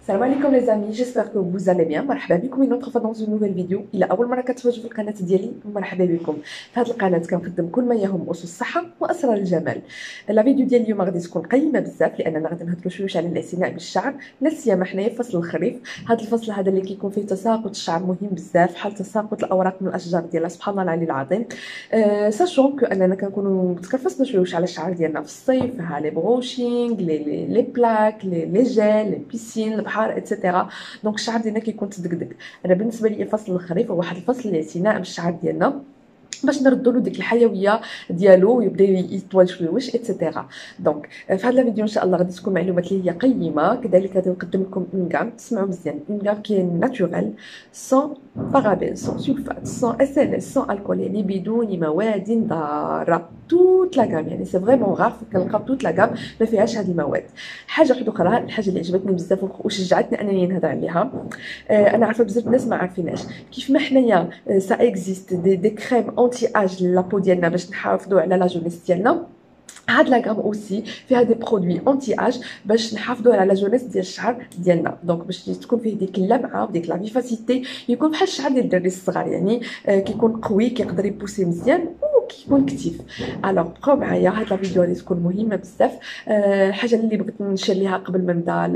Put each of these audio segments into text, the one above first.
Salam alaikum les amis, j'espère que vous allez bien. مرحبا بكم une autre fois dans une nouvelle vidéo. إلى أول مرة كتفرجوا في القناة ديالي مرحبا بكم. في هذه القناة كنقدم كل ما يهم أسس الصحة وأسرار الجمال. لا فيديو ديال اليوم غادي تكون قيمة بزاف لأننا غادي نهضروا شويه على الاعتناء بالشعر، لا سيما حنايا في فصل الخريف. هذا الفصل هذا اللي كيكون فيه تساقط الشعر مهم بزاف، بحال تساقط الأوراق من الأشجار ديالها، سبحان الله العلي العظيم. ساشون كو أننا كنكونوا متكرفسنا شويه على الشعر ديالنا في الصيف، ها لي بروشينغ لي بلاك لي جيل لي بيسين البحر ايتترا. دونك الشعر ديالنا كيكون تدقدق. انا بالنسبه لي فصل الخريف هو واحد الفصل الاعتناء بالشعر ديالنا باش نردوا له ديك الحيويه ديالو ويبدا يطول شويه واش ايتترا. دونك في هذا الفيديو ان شاء الله غادي تكون معلومات اللي هي قيمه، كذلك غادي نقدم لكم اون غام تسمعوا مزيان، اون غام كي ناتوريل سون بارابين سون سولفات سون اس ان اس سون الكول، يعني بدون مواد ضاره. توت لا غام يعني سي فريمون غار كنلقاو توت لا غام ما فيهاش هذه المواد. حاجه واحده اخرى، الحاجه اللي عجبتني بزاف وشجعتني انني نهضر عليها، انا عارفه بزاف الناس ما عارفينهاش، كيف ما حنايا سا اكزيست دي كريم اونتي اج لابو ديالنا باش نحافظوا على لا جونيس ديالنا. هاد لا غام اوسي فيها دي برودوي اونتي اج باش نحافظوا على لا جونيس ديال الشعر ديالنا، دونك باش تكون فيه ديك اللمعه وديك لا فيفاسيتي، يكون بحال الشعر ديال الدراري الصغار، يعني كيكون قوي كيقدر يبوسي مزيان وكيكون كتيف. الوغ بقاو معايا، هاد لا فيديو غادي تكون مهمه بزاف. الحاجه اللي بغيت نشير ليها قبل ما نبدا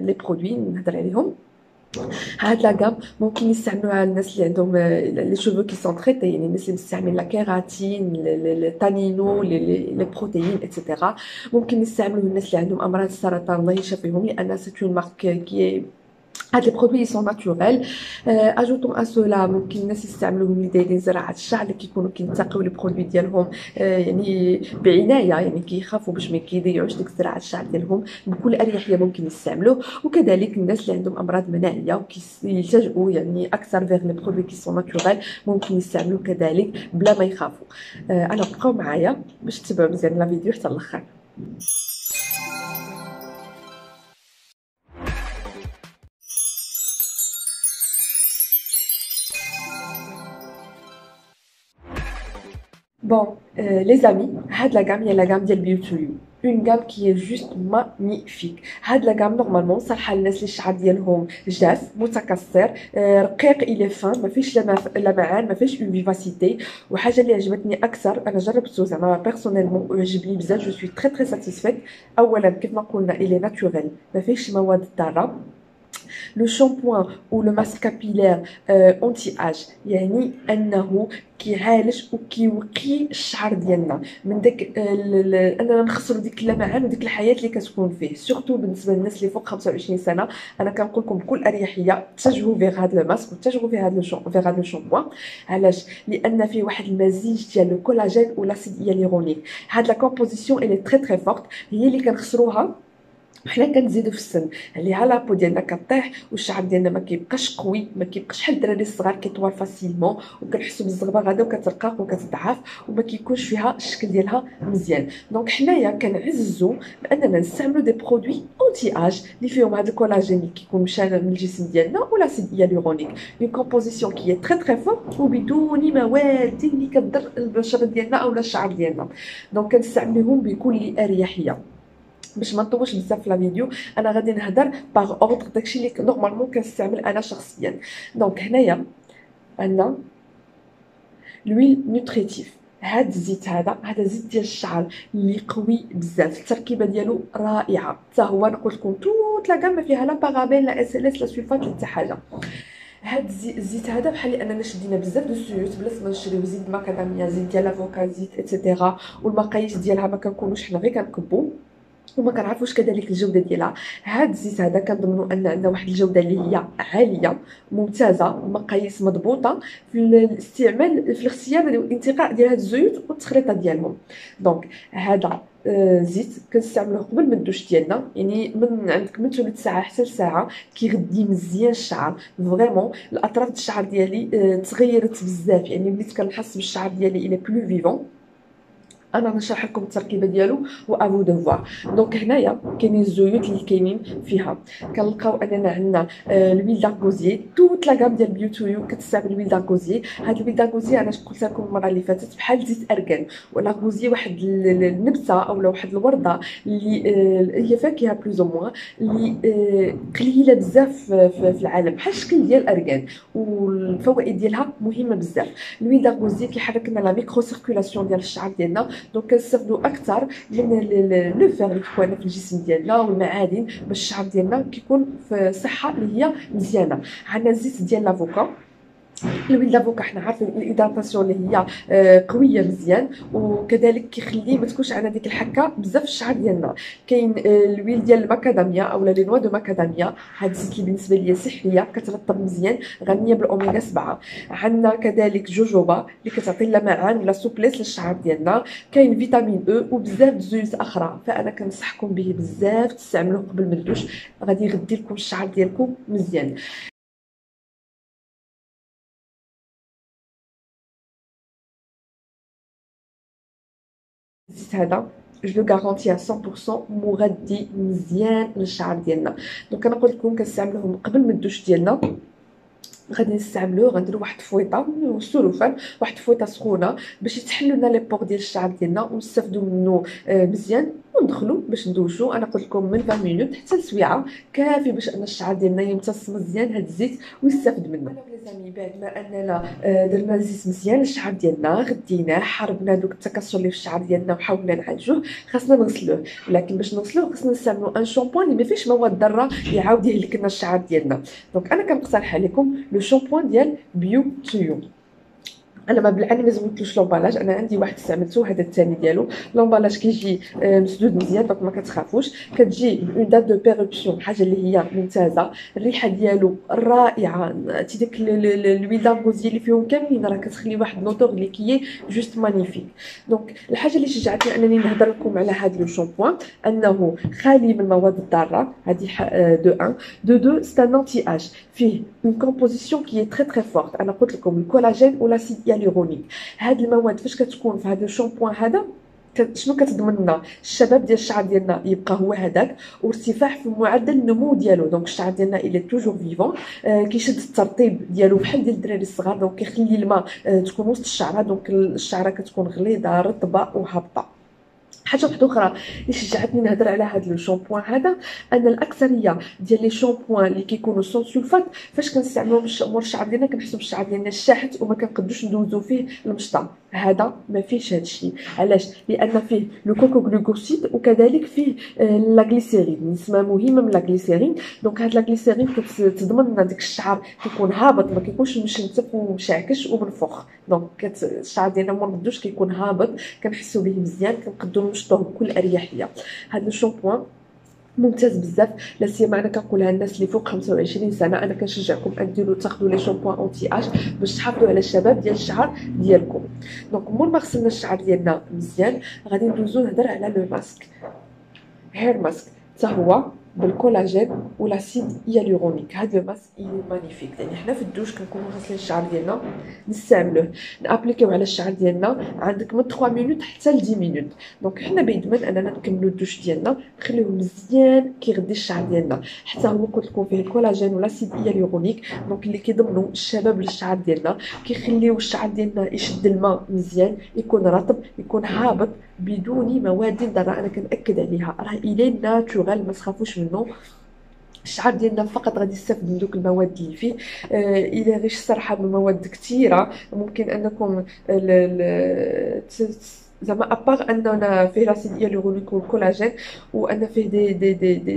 لي برودوي نهضر عليهم، هاد لا غام ممكن يستعملوها الناس اللي عندهم لي شوفو كي سون تريتي، يعني الناس اللي مستعملين لا كيراتين التانينو لي بروتيين ايتترا. ممكن يستعملوه الناس اللي عندهم امراض السرطان الله يشافيهم، لان سي اون مارك كي هاد لي برودوي سون ناتوريل. اجوتون ا سولا ممكن الناس يستعملوهم اللي دايرين زراعه الشعر، اللي كيكونوا كينتقيو لي برودوي ديالهم يعني بعنايه، يعني كيخافوا باش ما كيضيعوش ديك زراعه الشعر ديالهم، بكل اريحيه ممكن يستعملوه. وكذلك الناس اللي عندهم امراض مناعيه وكيلتجؤوا يعني اكثر فيغ لي برودوي كي سون ناتوريل ممكن يستعملوه كذلك بلا ما يخافوا. انا بقاو معايا باش تتبعوا مزيان لا فيديو حتى الاخر. Bon, les amis, هاد la gamme هي la gamme ديال بيوتيو، une gamme qui est juste magnifique. هاد la gamme normalement صالحه للناس اللي الشعر ديالهم جاف متكسر رقيق الى فان، ما فيش لمعان، ما فيش اون فيفاسيتي. وحاجه اللي عجبتني اكثر انا جربته زعما بيرسونيلمون وعجبني بزاف، جو سوي تري ساتيسفيت. اولا كيف ما قلنا الي ناتوريل، ما فيش مواد ضاره. لو شامبوان او لو ماسك كابيلير اونتي اج، يعني انه كيعالج وكيوقي الشعر ديالنا من داك اننا نخسروا ديك اللمعان وديك الحياه اللي كتكون فيه، سورتو بالنسبه للناس اللي فوق 25 سنه. انا كنقول لكم بكل اريحيه اتجهوا فيغ هذا الماسك واتجهوا فيغ هذا الشامبوان. علاش؟ لان فيه واحد المزيج ديال الكولاجين والاسيد هيالورونيك. هاد لا كومبوزيسيون الي تري فورت، هي اللي كنخسروها حنا كنزيدو في السن، عليها لابو ديالنا كطيح والشعر ديالنا ما كيبقاش قوي، ما كيبقاش بحال الدراري الصغار كيطوال فاسيلمون، وكنحسوا بالزغبه غادا وكترقق وكتضعف وما كيكونش فيها الشكل ديالها مزيان. دونك حنايا كنعززوا باننا نستعملوا دي برودوي اونتي اج اللي فيهم هذا الكولاجين اللي كيكون مشى من الجسم ديالنا ولا سيد هيالورونيك، اون كومبوزيسيون كي تري فور وبدون مواد اللي كضر البشره ديالنا او الشعر ديالنا. دونك كنستعملوهم بكل اريحيه. باش ما نطولش بزاف في لا فيديو، انا غادي نهضر باغ اوردر داكشي اللي نورمالمون كنستعمل انا شخصيا. دونك هنايا عندنا لويل نوتريتيف، هاد الزيت هذا زيت ديال الشعر اللي قوي بزاف، التركيبه ديالو رائعه حتى هو. نقول لكم توت لا غام ما فيها لا بارابين لا اس ال اس لا سولفات حتى حاجه. هاد الزيت هذا بحال اننا شدينا بزاف د الزيوت بلاص ما نشريو زيت ماكاداميا، زيت ديال لافوكا، زيت ايتترا، والمقاييس ديالها ما كنكونوش حنا غير كنكبو وما كنعرفوش كذلك الجوده ديالها. هاد الزيت هذا كنضمنوا ان عندنا واحد الجوده اللي هي عاليه ممتازه، مقاييس مضبوطه في الاستعمال في الاغتيال والانتقاء ديال هاد الزيوت والتخليطه ديالهم. دونك هذا زيت كنستعملوه قبل ما الدوش ديالنا، يعني من عندك من ثلث ساعه حتى لساعه، كيغدي مزيان الشعر. فريمون الاطراف الشعر ديالي تغيرت بزاف، يعني وليت كنحس بالشعر ديالي الى بلو فيفون. انا نشرح لكم التركيبه ديالو و افو دو فوار. دونك هنايا كاينين الزيوت اللي كاينين فيها. كنلقاو اننا عندنا لويل داركوزي، توت لا غام ديال بيوتويو كتستعمل لويل داركوزي. هاد لويل داركوزي انا قلت لكم المره اللي فاتت بحال زيت ارغان. والارغوزي واحد النبته او واحد الورده اللي هي فاكهه بلوز او موان اللي قليله بزاف في العالم، بحال الشكل ديال الارغان، والفوائد ديالها مهمه بزاف. لويل داركوزي كيحرك لنا لا ميكرو سيركولاسيون ديال الشعر ديالنا، دونك كنستافدوا اكثر من لو فير اللي كيكون في الجسم ديالنا والمعادن باش الشعر ديالنا كيكون في صحه اللي هي مزيانه. عندنا الزيت ديال لافوكا. الويل دافوكا حنا عارفين الهيدراتاسيون اللي هي قويه مزيان، وكذلك كيخلي ما تكونش عندنا ديك الحكه بزاف في الشعر ديالنا. كاين الويل ديال الماكاداميا اولا لي نوا دو ماكاداميا، هاد الزيت اللي بالنسبه ليا سحريه كترطب مزيان، غنيه بالاوميغا 7. عندنا كذلك جوجوبا اللي كتعطي لمعان ولا سوبليس للشعر ديالنا. كاين فيتامين او وبزاف د الزيوت اخرى، فانا كنصحكم به بزاف تستعملوه قبل من الدوش، غادي يغدي لكم الشعر ديالكم مزيان. الزيت هذا جو غارونتي 100% مغذي مزيان للشعر ديالنا. دونك انا قلت لكم كنستعملوهم قبل من الدوش ديالنا. غادي نستعملوه، غنديروا واحد الفويطه والسلوفان، واحد الفويطه سخونه باش يتحلوا لنا لي بور ديال الشعر ديالنا ونستافدوا منه مزيان، وندخلوا باش ندوشوا. انا قلت لكم من 20 مينوت حتى لسويعه كافي باش ان الشعر ديالنا يمتص مزيان هذا الزيت ويستافد منه. انا لي زامي بعد ما اننا درنا الزيت مزيان للشعر ديالنا، غديناه، حاربنا دوك التكسر اللي في الشعر ديالنا وحاولنا نعالجوه، خاصنا نغسلوه. ولكن باش نغسلوه خاصنا نستعملوا ان شامبوان اللي ما فيهش مواد ضاره يعاود يهلك لنا الشعر ديالنا. دونك انا كنقترح عليكم لو شامبوان ديال بيوتيو. انا ما بالعين ما زودتلوش لومبالاج، انا عندي واحد استعملته هذا الثاني ديالو. لومبالاج كيجي مسدود مزيان، دونك ما كتخافوش. كتجي اون دات دو بيربسيون، حاجه اللي هي ممتازه، الريحه ديالو رائعه. تي داك الويل دارغوزي اللي فيهم كاملين راه كتخلي واحد نوتور اللي كي جوست مانيفيك. دونك الحاجه اللي شجعتني انني نهضر لكم على هذا لو شامبوان انه خالي من المواد الضاره، هذه دو 1. دو 2 سي ان انتي اج، فيه اون كومبوزيسيون كي تري تري فورت. انا قلت لكم الكولاجين والاسيد هيالورونيك، هاد المواد فاش كتكون في هذا الشامبوان هذا شنو كتضمن لنا؟ الشباب ديال الشعر ديالنا يبقى هو هذاك، وارتفاع في معدل النمو ديالو. دونك الشعر ديالنا الى توجور فيفون، كيشد الترطيب ديالو بحال ديال الدراري الصغار. دونك كيخلي الماء تكون وسط الشعره، دونك الشعره كتكون غليظه رطبه وهابطه. حاجه واحده اخرى اللي شجعتني نهضر على هذا الشامبوان هذا، ان الاكثريه ديال لي شامبوان اللي كيكونوا سون سولفات فاش كنستعملوهم مور الشعر ديالنا كنحسوا بالشعر ديالنا شاحت وما كنقدوش ندوزو فيه المشطه. هذا ما فيهش هذا الشيء. علاش؟ لان فيه لو كوكو غلوكوسيد وكذلك فيه لا غليسيرين، نسمه مهمه من لا غليسيرين. دونك هاد لا غليسيرين كتضمن لنا داك الشعر كيكون هابط، ما كيكونش مشنتف ومشعكش ومنفوخ. دونك الشعر ديالنا مور الدوش كيكون هابط، كنحسوا به مزيان، كنقدروا نشطوه بكل اريحيه. هذا الشامبوان ممتاز بزاف، لا سيما انا كنقولها للناس اللي فوق 25 سنه. انا كنشجعكم ديروا تاخذوا لي شامبوان اونتي اج باش تحافظوا على الشباب ديال الشعر ديالكم. دونك مور ما غسلنا الشعر ديالنا مزيان غادي ندوزو نهضر على لو ماسك، هير ماسك، حتى هو بالكولاجين والاسيد هيالورونيك. هذا لو ماسك مانيفيك، يعني حنا في الدوش كنكونوا غاسلين الشعر ديالنا نستعملوه نابليكيو على الشعر ديالنا عندك من 3 مينوت حتى ل 10 مينوت. دونك حنا بيضمن اننا نكملوا الدوش ديالنا نخليوه مزيان كيغدي الشعر ديالنا. حتى هو قلت لكم فيه الكولاجين والاسيد هيالورونيك، دونك اللي كيضمنوا الشباب للشعر ديالنا، كيخليو الشعر ديالنا يشد الماء مزيان، يكون رطب، يكون هابط بدون مواد ضاره. انا كنأكد عليها راه الي ناتورال، ما تخافوش منه. الشعر ديالنا فقط غادي يستافد من دوك المواد اللي فيه. الى غيش صراحه بمواد كثيره ممكن انكم زعما ابار اننا فيه لاسيد هيالورونيك والكولاجين، وان فيه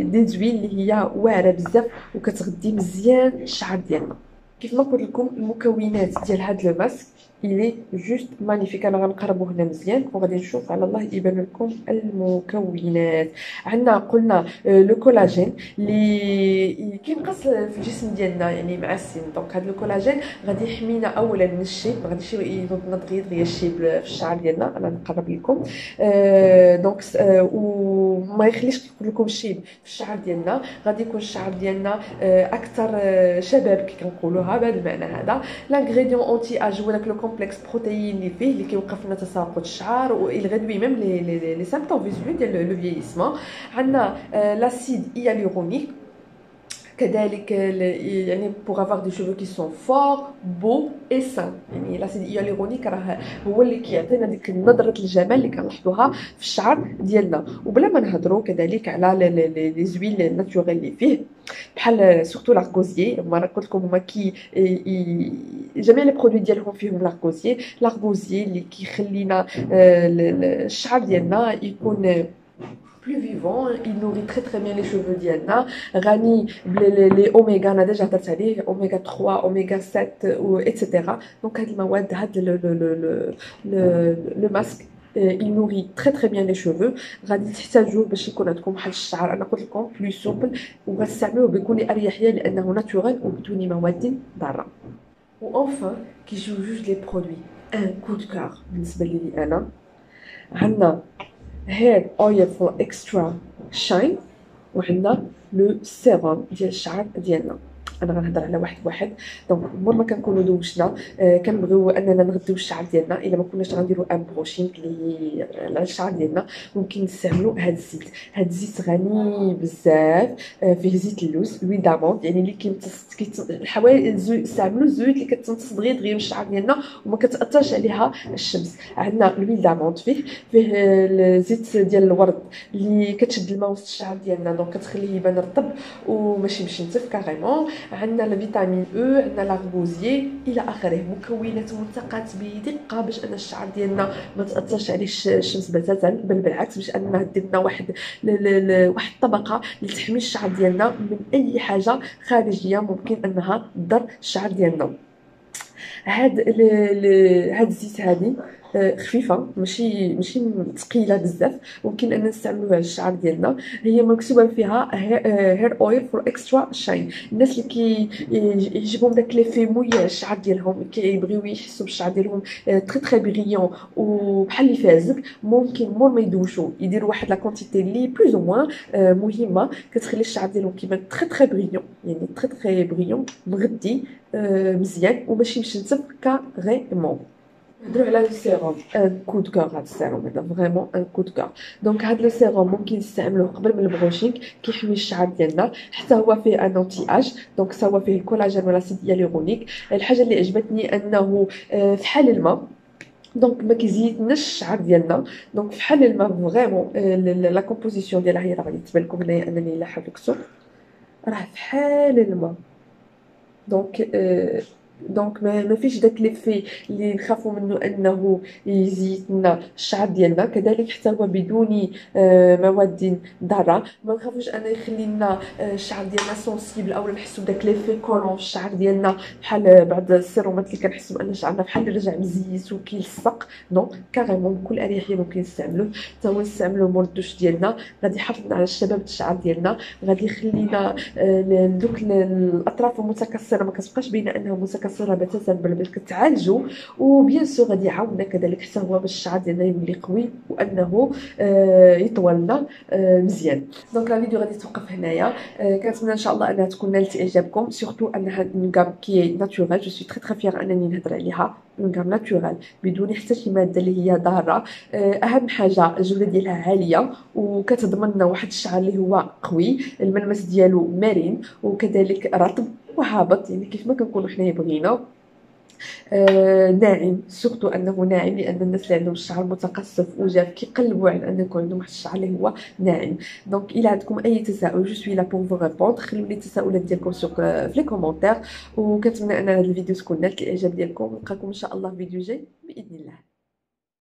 دي زويل اللي هي واعره بزاف وكتغذي مزيان الشعر ديالنا. كيف ما قلت لكم المكونات ديال هذا لو ماسك الي جوست مانيفيك. انا غنقربو هنا مزيان وغادي نشوف على الله يبان لكم المكونات. عندنا قلنا لو كولاجين اللي كينقص في الجسم ديالنا يعني مع السن. دونك هذا الكولاجين غادي يحمينا اولا من الشيب، ما غاديش ينوضنا دغيا الشيب في الشعر ديالنا. انا نقرب لكم دونك وما يخليش يكون لكم الشيب في الشعر ديالنا. غادي يكون الشعر ديالنا اكثر شباب كي كنقولوها، نحطوها بهذا المعنى هذا. لانغريديون اونتي اج هو داك لو كومبلكس بروتيين اللي فيه اللي كيوقف لنا تساقط الشعر و il réduit même les symptômes visuels ديال لو vieillissement. عندنا لاسيد hyaluronique كذلك يعني pour avoir des cheveux qui sont forts, beaux et sains. يعني لاسيد هيالورونيك راه هو اللي كيعطينا ديك نظره الجمال اللي كنلاحظوها في الشعر ديالنا. وبلا ما نهضروا كذلك على لي زويل ناتوريل اللي فيه بحال سورتو لارغوزيي. هما راه قلت لكم هما جميع لي برودوي ديالهم فيهم لارغوزيي اللي كيخلينا الشعر ديالنا يكون plus vivant, il nourrit très bien les cheveux ديالنا. غني les oméga انا ديجا هضرت عليه oméga 3 oméga 7 و etc. دونك هاد المواد هاد le masque il nourrit très bien les cheveux. غادي تحتاجوه باش يكون عندكم واحد الشعر انا قلت لكم بلو سوبل وغتستعملوه بكل اريحيه لانه ناتورال وبدون مواد ضاره. و enfin كيجيو جوج لي برودوي ان كود كار بالنسبه لي انا. عندنا hair oil for extra shine وعندنا لو سيروم ديال الشعر ديالنا. انا غنهضر على واحد دونك مور ما كنكونوا دوشنا كنبغيو اننا نغديو الشعر ديالنا. الا ما كناش غنديروا ان بروشينغ اللي على الشعر ديالنا ممكن نستعملوا هذا الزيت. هذا الزيت غني بزاف فيه زيت اللوز لوي داموند يعني اللي كيمتص الحوايج استعملوا الزيوت اللي كتمتص دغيا من الشعر ديالنا وما كتاثرش عليها الشمس. عندنا لوي داموند فيه الزيت ديال الورد اللي كتشد الماء وسط الشعر ديالنا دونك كتخليه يبان رطب وماشي مشنتف كاريمون. عندنا الفيتامين او عندنا لارغوزيي الى اخره. مكونات منتقات بدقه باش ان الشعر ديالنا ما تاثرش عليه الشمس بتاتا بل بالعكس باش انها دير لنا واحد الطبقه اللي تحمي الشعر ديالنا من اي حاجه خارجيه ممكن انها تضر الشعر ديالنا. هاد الزيت هذه خفيفه ماشي ثقيله بزاف ممكن ان نستعملوها على الشعر ديالنا. هي مكتوبه فيها هير اويل فور اكسترا شاين. الناس اللي يجيبهم داك ليفي مويع الشعر ديالهم كيبغيو يحسوا بالشعر ديالهم تري بريون وبحال اللي فازك ممكن مور ما يدوشوا يديروا واحد لا كونتيتي اللي بلوز او موان مهمه كتخلي الشعر ديالهم كيبان تري بريون يعني تري بريون مغدي مزيان وماشي مشنتف كاريمون. نهضروا على لو سيروم ان كود كور. هذا السيروم هذا فريمون ان كود كور. دونك هذا لو سيروم ممكن نستعملوه قبل من البروشينغ كيحمي الشعر ديالنا حتى هو فيه ان انتي اج دونك سوا فيه الكولاجين ولا سيد هيالورونيك. الحاجه اللي عجبتني انه في حال الماء دونك ما كيزيدناش الشعر ديالنا دونك في حال الماء فريمون لا كومبوزيسيون ديالها هي راه غادي تبان لكم هنايا انني لا حركتو راه في حال الماء دونك ما فيش داك ليفي اللي نخافوا منه انه يزيد لنا الشعر ديالنا. كذلك حتى هو بدون مواد ضاره ما نخافوش انه يخلي لنا الشعر ديالنا سونسيبل او نحسوا بداك ليفي كولون في الشعر ديالنا بحال بعض السيرومات اللي كنحسوا ان شعرنا بحال رجع مزيت وكيلصق. نو كاريمون بكل اريحيه ممكن نستعملوه. حتى هو نستعملوه مور الدوش ديالنا غادي يحافظنا على الشباب الشعر ديالنا غادي يخلينا دوك الاطراف المتكسره ما كتبقاش باينه انها متكسره بتاتا بل كتعالجوا. وبيان سور غادي يعاوننا كذلك حتى هو باش الشعر ديالنا يولي قوي وانه يطول لنا مزيان. دونك لا فيديو غادي توقف هنايا. كنتمنى ان شاء الله انها تكون نالت اعجابكم سورتو انها اون غام كي ناتورال. جو سوي تري فيغ انني نهضر عليها اون غام ناتورال بدون حتى شي ماده اللي هي ضاره. اهم حاجه الجوده ديالها عاليه وكتضمن لنا واحد الشعر اللي هو قوي الملمس ديالو مرن وكذلك رطب وهابط يعني كيف ما كنكونوا حنايا بغينا. ناعم سورتو انه ناعم لان الناس اللي عندهم الشعر متقصف وجاف كيقلبوا على ان يكون عندهم واحد الشعر اللي هو ناعم. دونك الى عندكم اي تساؤل جو سوي لا بور فو ريبوندر. خليو لي التساؤلات ديالكم في لي كومونتير وكنتمنى ان هذا الفيديو تكون نالت الاعجاب ديالكم. نلقاكم ان شاء الله في فيديو جاي باذن الله.